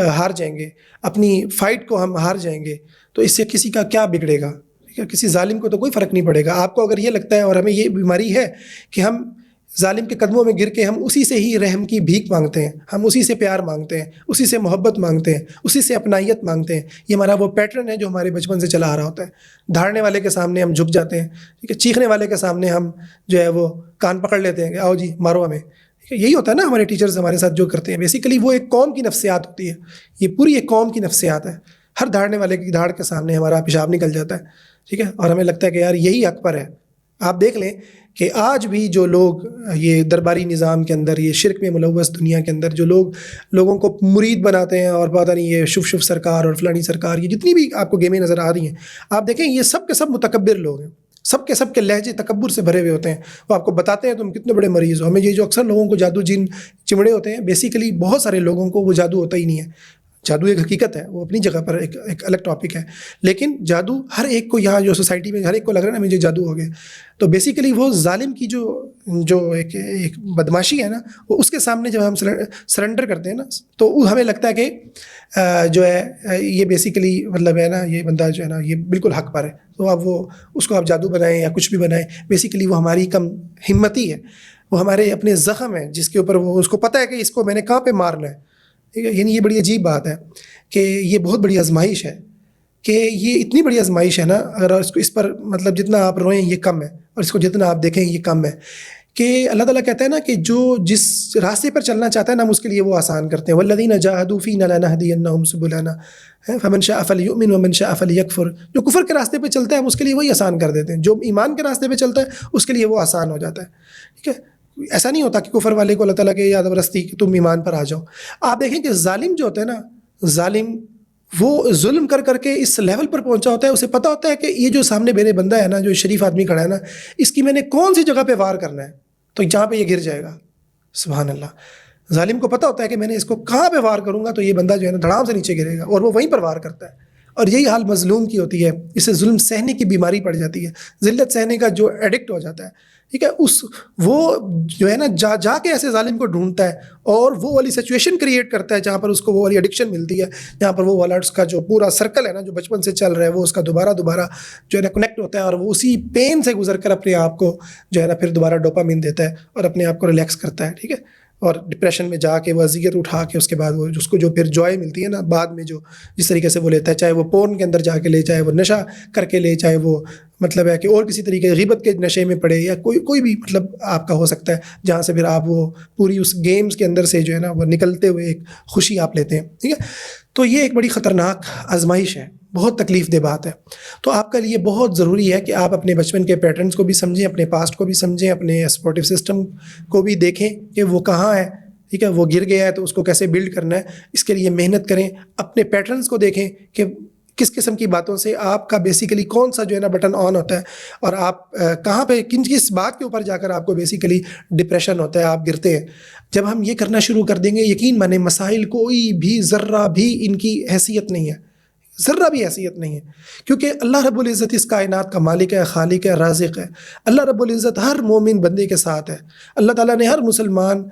ہار جائیں گے، اپنی فائٹ کو ہم ہار جائیں گے، تو اس سے کسی کا کیا بگڑے گا؟ ٹھیک ہے، کسی ظالم کو تو کوئی فرق نہیں پڑے گا. آپ کو اگر یہ لگتا ہے اور ہمیں یہ بیماری ہے کہ ہم ظالم کے قدموں میں گر کے ہم اسی سے ہی رحم کی بھیک مانگتے ہیں، ہم اسی سے پیار مانگتے ہیں، اسی سے محبت مانگتے ہیں، اسی سے اپنائیت مانگتے ہیں، یہ ہمارا وہ پیٹرن ہے جو ہمارے بچپن سے چلا آ رہا ہوتا ہے. دھاڑنے والے کے سامنے ہم جھک جاتے ہیں، ٹھیک ہے، چیخنے والے کے سامنے ہم جو ہے وہ کان پکڑ لیتے ہیں کہ آؤ جی مارو ہمیں. یہی ہوتا ہے نا ہمارے ٹیچرز ہمارے ساتھ جو کرتے ہیں. بیسیکلی وہ ایک قوم کی نفسیات ہوتی ہے، یہ پوری ایک قوم کی نفسیات ہے. ہر دھاڑنے والے کی دھاڑ کے سامنے ہمارا پیشاب نکل جاتا ہے، ٹھیک ہے، اور ہمیں لگتا ہے کہ یار یہی حق پر ہے. آپ دیکھ لیں کہ آج بھی جو لوگ یہ درباری نظام کے اندر، یہ شرک میں ملوث دنیا کے اندر جو لوگوں کو مرید بناتے ہیں اور پتہ نہیں یہ شف شف سرکار اور فلانی سرکار، یہ جتنی بھی آپ کو گیمیں نظر آ رہی ہیں، آپ دیکھیں یہ سب کے سب متکبر لوگ ہیں، سب کے لہجے تکبر سے بھرے ہوئے ہوتے ہیں. وہ آپ کو بتاتے ہیں تم کتنے بڑے مریض ہو. ہمیں یہ جو اکثر لوگوں کو جادو جن چمڑے ہوتے ہیں، بیسیکلی بہت سارے لوگوں کو وہ جادو ہوتا ہی نہیں ہے. جادو ایک حقیقت ہے، وہ اپنی جگہ پر ایک الگ ٹاپک ہے، لیکن جادو ہر ایک کو یہاں جو سوسائٹی میں ہر ایک کو لگ رہا ہے نا مجھے جادو ہو گیا. تو بیسیکلی وہ ظالم کی جو ایک بدماشی ہے نا، وہ اس کے سامنے جب ہم سرنڈر کرتے ہیں نا، تو ہمیں لگتا ہے کہ جو ہے یہ بیسیکلی مطلب ہے نا یہ بندہ جو ہے نا یہ بالکل حق پر ہے. تو اب وہ اس کو آپ جادو بنائیں یا کچھ بھی بنائیں، بیسیکلی وہ ہماری کم ہمتی ہے، وہ ہمارے اپنے زخم ہیں جس کے اوپر وہ اس کو پتہ ہے کہ اس کو میں نے کہاں پہ مارنا ہے. ٹھیک ہے، یعنی یہ بڑی عجیب بات ہے کہ یہ بہت بڑی آزمائش ہے، کہ یہ اتنی بڑی آزمائش ہے نا، اگر اس پر مطلب جتنا آپ روئیں یہ کم ہے، اور اس کو جتنا آپ دیکھیں یہ کم ہے. کہ اللہ تعالیٰ کہتا ہے نا کہ جو جس راستے پر چلنا چاہتا ہے نا ہم اس کے لیے وہ آسان کرتے ہیں. والذین جاہدوا فینا لنہدینہم سبلنا فمن شاء فلیؤمن ومن شاء فلیکفر. جو کفر کے راستے پہ چلتا ہے ہم اس کے لیے وہی آسان کر دیتے ہیں، جو ایمان کے راستے پہ چلتا ہے اس کے لیے وہ آسان ہو جاتا ہے. ٹھیک ہے، ایسا نہیں ہوتا کہ کفر والے کو اللہ تعالیٰ کے یاد برستی کہ تم ایمان پر آ جاؤ. آپ دیکھیں کہ ظالم جو ہوتا ہے نا، ظالم وہ ظلم کر کے اس لیول پر پہنچا ہوتا ہے، اسے پتہ ہوتا ہے کہ یہ جو سامنے میرے بندہ ہے نا، جو شریف آدمی کھڑا ہے نا، اس کی میں نے کون سی جگہ پہ وار کرنا ہے تو جہاں پہ یہ گر جائے گا. سبحان اللہ. ظالم کو پتہ ہوتا ہے کہ میں نے اس کو کہاں پہ وار کروں گا تو یہ بندہ جو ہے نا دھڑام سے نیچے گرے گا، اور وہ وہیں پر وار کرتا ہے. اور یہی حال مظلوم کی ہوتی ہے، اسے ظلم سہنے کی بیماری پڑ جاتی ہے، ذلت سہنے کا جو ایڈکٹ ہو جاتا ہے. ٹھیک ہے، وہ جو ہے نا جا کے ایسے ظالم کو ڈھونڈتا ہے اور وہ والی سچویشن کریٹ کرتا ہے جہاں پر اس کو وہ والی ایڈکشن ملتی ہے، جہاں پر وہ والا اس کا جو پورا سرکل ہے نا جو بچپن سے چل رہا ہے وہ اس کا دوبارہ جو ہے نا کنیکٹ ہوتا ہے، اور وہ اسی پین سے گزر کر اپنے آپ کو جو ہے نا پھر دوبارہ ڈوپامین دیتا ہے اور اپنے آپ کو ریلیکس کرتا ہے. ٹھیک ہے، اور ڈپریشن میں جا کے وہ اذیت اٹھا کے اس کے بعد وہ اس کو جو پھر جوائے ملتی ہے نا بعد میں، جو جس طریقے سے وہ لیتا ہے، چاہے وہ پورن کے اندر جا کے لے، چاہے وہ نشہ کر کے لے، چاہے وہ مطلب ہے کہ اور کسی طریقے غیبت کے نشے میں پڑے، یا کوئی بھی مطلب آپ کا ہو سکتا ہے جہاں سے پھر آپ وہ پوری اس گیمز کے اندر سے جو ہے نا وہ نکلتے ہوئے ایک خوشی آپ لیتے ہیں. ٹھیک ہے، تو یہ ایک بڑی خطرناک آزمائش ہے، بہت تکلیف دہ بات ہے. تو آپ کا لیے بہت ضروری ہے کہ آپ اپنے بچپن کے پیٹرنز کو بھی سمجھیں، اپنے پاسٹ کو بھی سمجھیں، اپنے سپورٹو سسٹم کو بھی دیکھیں کہ وہ کہاں ہے. ٹھیک ہے، وہ گر گیا ہے تو اس کو کیسے بلڈ کرنا ہے، اس کے لیے محنت کریں. اپنے پیٹرنز کو دیکھیں کہ کس قسم کی باتوں سے آپ کا بیسیکلی کون سا جو ہے نا بٹن آن ہوتا ہے، اور آپ کہاں پہ کس بات کے اوپر جا کر آپ کو بیسیکلی ڈپریشن ہوتا ہے، آپ گرتے ہیں. جب ہم یہ کرنا شروع کر دیں گے، یقین مانیں مسائل کوئی بھی ذرہ بھی ان کی حیثیت نہیں ہے، ذرہ بھی حیثیت نہیں ہے، کیونکہ اللہ رب العزت اس کائنات کا مالک ہے، خالق ہے، رازق ہے. اللہ رب العزت ہر مومن بندے کے ساتھ ہے. اللہ تعالیٰ نے ہر مسلمان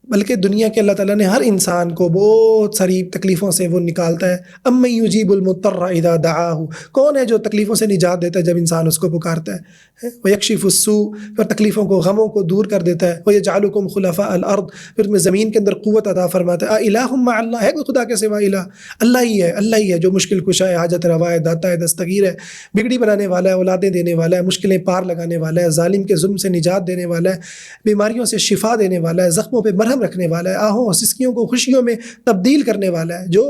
بلکہ دنیا کے اللہ تعالیٰ نے ہر انسان کو بہت ساری تکلیفوں سے وہ نکالتا ہے. امن یجیب المضطر اذا دعاہ، کون ہے جو تکلیفوں سے نجات دیتا ہے جب انسان اس کو پکارتا ہے. ویکشف السوء، پھر تکلیفوں کو غموں کو دور کر دیتا ہے. ویجعلکم خلفاء الارض، پھر میں زمین کے اندر قوت عطا فرماتا ہے. الہ مع اللہ، ہے کوئی خدا کے سوا الہ؟ اللہ ہی ہے جو مشکل کشا ہے، حاجت روا ہے، داتا ہے، دستگیر ہے، بگڑی بنانے والا ہے، اولادیں دینے والا ہے، مشکلیں پار لگانے والا ہے، ظالم کے ظلم سے نجات دینے والا ہے، بیماریوں سے شفا دینے والا ہے، زخموں پہ مرہم رکھنے والا ہے، آہوں سسکیوں کو خوشیوں میں تبدیل کرنے والا ہے، جو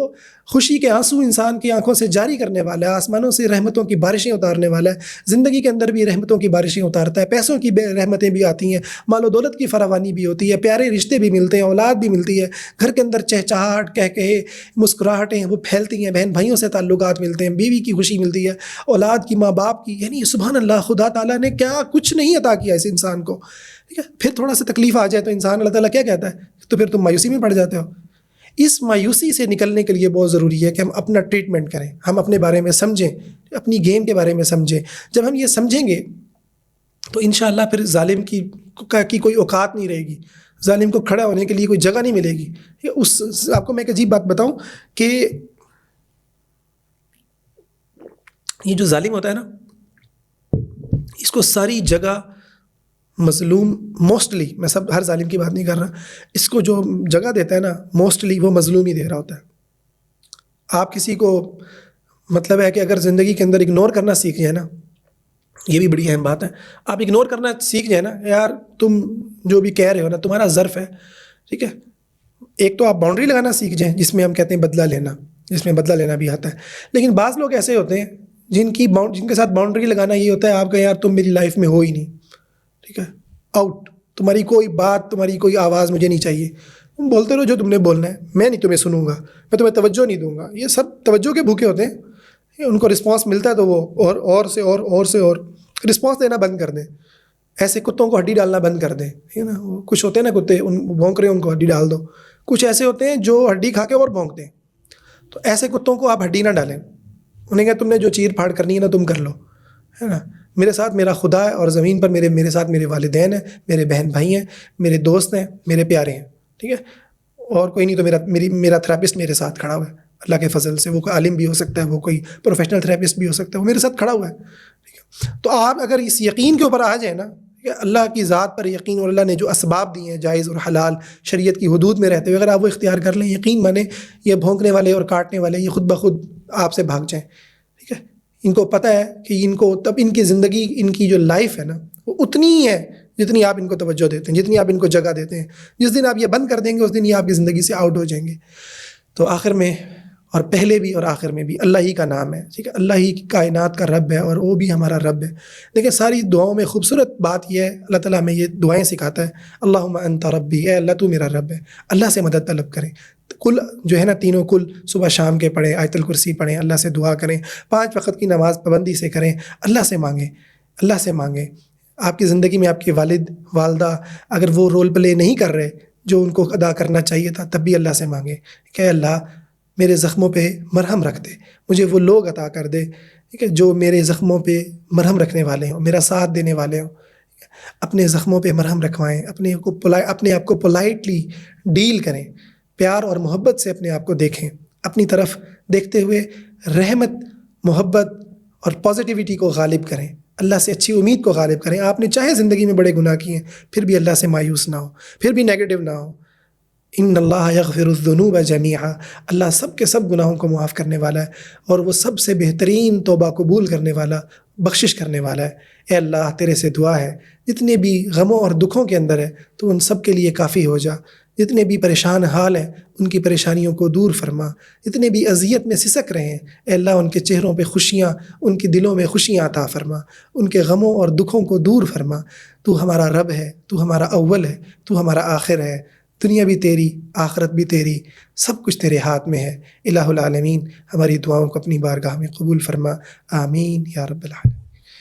خوشی کے آنسو انسان کی آنکھوں سے جاری کرنے والا ہے، آسمانوں سے رحمتوں کی بارشیں اتارنے والا ہے، زندگی کے اندر بھی رحمتوں کی بارشیں اتارتا ہے، پیسوں کی رحمتیں بھی آتی ہیں، مال و دولت کی فراوانی بھی ہوتی ہے، پیارے رشتے بھی ملتے ہیں، اولاد بھی ملتی ہے، گھر کے اندر چہچہاہٹ کہے مسکراہٹیں وہ پھیلتی ہیں، بہن بھائیوں سے تعلقات ملتے ہیں، بیوی کی خوشی ملتی ہے، اولاد کی، ماں باپ کی. یعنی سبحان اللہ، خدا تعالیٰ نے کیا کچھ نہیں عطا کیا اس انسان کو. ٹھیک ہے، پھر تھوڑا سا تکلیف آ جائے تو انسان اللہ تعالیٰ کیا کہتا ہے؟ تو پھر تم مایوسی میں پڑ جاتے ہو. اس مایوسی سے نکلنے کے لیے بہت ضروری ہے کہ ہم اپنا ٹریٹمنٹ کریں، ہم اپنے بارے میں سمجھیں، اپنی گیم کے بارے میں سمجھیں. جب ہم یہ سمجھیں گے تو انشاءاللہ پھر ظالم کی کوئی اوقات نہیں رہے گی. ظالم کو کھڑا ہونے کے لیے کوئی جگہ نہیں ملے گی. آپ کو میں ایک عجیب بات بتاؤں کہ یہ جو ظالم ہوتا ہے نا، اس کو ساری جگہ مظلوم موسٹلی، میں ہر ظالم کی بات نہیں کر رہا، اس کو جو جگہ دیتا ہے نا موسٹلی وہ مظلوم ہی دے رہا ہوتا ہے. آپ کسی کو مطلب ہے کہ اگر زندگی کے اندر اگنور کرنا سیکھ جائے نا، یہ بھی بڑی اہم بات ہے، آپ اگنور کرنا سیکھ جائے نا، یار تم جو بھی کہہ رہے ہو نا تمہارا ظرف ہے، ٹھیک ہے. ایک تو آپ باؤنڈری لگانا سیکھ جائیں، جس میں ہم کہتے ہیں بدلہ لینا، جس میں بدلہ لینا بھی آتا ہے. لیکن بعض لوگ ایسے ہوتے ہیں جن کے ساتھ باؤنڈری لگانا یہ ہوتا ہے آپ کا یار تم میری لائف میں ہو ہی نہیں، ٹھیک ہے، آؤٹ، تمہاری کوئی بات، تمہاری کوئی آواز مجھے نہیں چاہیے، تم بولتے رہو جو تم نے بولنا ہے، میں نہیں تمہیں سنوں گا، میں تمہیں توجہ نہیں دوں گا. یہ سب توجہ کے بھوکے ہوتے ہیں، ان کو رسپانس ملتا ہے تو وہ اور سے اور رسپانس دینا بند کر دیں. ایسے کتوں کو ہڈی ڈالنا بند کر دیں، ٹھیک ہے نا. کچھ ہوتے ہیں نا کتے بھونک رہے ہیں ان کو ہڈی ڈال دو. کچھ ایسے ہوتے ہیں جو ہڈی کھا کے اور بھونکتے ہیں، تو ایسے کتوں کو آپ ہڈی نہ ڈالیں. انہیں کہا تم نے جو چیر پھاڑ کرنی ہے نا تم کر لو، ہے نا. میرے ساتھ میرا خدا ہے، اور زمین پر میرے ساتھ میرے والدین ہیں، میرے بہن بھائی ہیں، میرے دوست ہیں، میرے پیارے ہیں، ٹھیک ہے. اور کوئی نہیں تو میرا تھراپسٹ میرے ساتھ کھڑا ہوا ہے اللہ کے فضل سے. وہ کوئی عالم بھی ہو سکتا ہے، وہ کوئی پروفیشنل تھراپسٹ بھی ہو سکتا ہے، وہ میرے ساتھ کھڑا ہوا ہے، ٹھیک ہے. تو آپ اگر اس یقین کے اوپر آ جائیں نا کہ اللہ کی ذات پر یقین، اور اللہ نے جو اسباب دیے ہیں جائز اور حلال شریعت کی حدود میں رہتے ہوئے اگر آپ وہ اختیار کر لیں، یقین مانیں یہ بھونکنے والے اور کاٹنے والے یہ خود بخود آپ سے بھاگ جائیں، ٹھیک ہے. ان کو پتہ ہے کہ ان کو تب ان کی زندگی، ان کی جو لائف ہے نا وہ اتنی ہی ہے جتنی آپ ان کو توجہ دیتے ہیں، جتنی آپ ان کو جگہ دیتے ہیں. جس دن آپ یہ بند کر دیں گے اس دن یہ آپ کی زندگی سے آؤٹ ہو جائیں گے. تو آخر میں اور پہلے بھی اور آخر میں بھی اللہ ہی کا نام ہے، ٹھیک ہے. اللہ ہی کائنات کا رب ہے اور وہ بھی ہمارا رب ہے. لیکن ساری دعاؤں میں خوبصورت بات یہ ہے، اللہ تعالیٰ ہمیں یہ دعائیں سکھاتا ہے، اللہم انت ربی، اے اللہ تو میرا رب ہے. اللہ سے مدد طلب کریں. کل جو ہے نا تینوں کل صبح شام کے پڑھیں، آیت الکرسی پڑھیں، اللہ سے دعا کریں، 5 وقت کی نماز پابندی سے کریں، اللہ سے مانگیں، اللہ سے مانگیں. آپ کی زندگی میں آپ کے والد والدہ اگر وہ رول پلے نہیں کر رہے جو ان کو ادا کرنا چاہیے تھا، تب بھی اللہ سے مانگیں کہ اللہ میرے زخموں پہ مرہم رکھ دے، مجھے وہ لوگ عطا کر دے، ٹھیک ہے، جو میرے زخموں پہ مرہم رکھنے والے ہوں، میرا ساتھ دینے والے ہوں. اپنے زخموں پہ مرہم رکھوائیں، اپنے آپ کو پولائٹلی ڈیل کریں، پیار اور محبت سے اپنے آپ کو دیکھیں، اپنی طرف دیکھتے ہوئے رحمت، محبت اور پازیٹیوٹی کو غالب کریں، اللہ سے اچھی امید کو غالب کریں. آپ نے چاہے زندگی میں بڑے گناہ کیے ہیں پھر بھی اللہ سے مایوس نہ ہو، پھر بھی نیگیٹو نہ ہو. ان اللہ یغفر الذنوب جميعا، اللہ سب کے سب گناہوں کو معاف کرنے والا ہے اور وہ سب سے بہترین توبہ قبول کرنے والا، بخشش کرنے والا ہے. اے اللہ تیرے سے دعا ہے جتنے بھی غموں اور دکھوں کے اندر ہے تو ان سب کے لیے کافی ہو جا. جتنے بھی پریشان حال ہیں ان کی پریشانیوں کو دور فرما. جتنے بھی اذیت میں سسک رہے ہیں اے اللہ ان کے چہروں پہ خوشیاں، ان کے دلوں میں خوشیاں عطا فرما، ان کے غموں اور دکھوں کو دور فرما. تو ہمارا رب ہے، تو ہمارا اول ہے، تو ہمارا آخر ہے. دنیا بھی تیری، آخرت بھی تیری، سب کچھ تیرے ہاتھ میں ہے. الہ العالمین ہماری دعاؤں کو اپنی بارگاہ میں قبول فرما. آمین یا رب العالمین.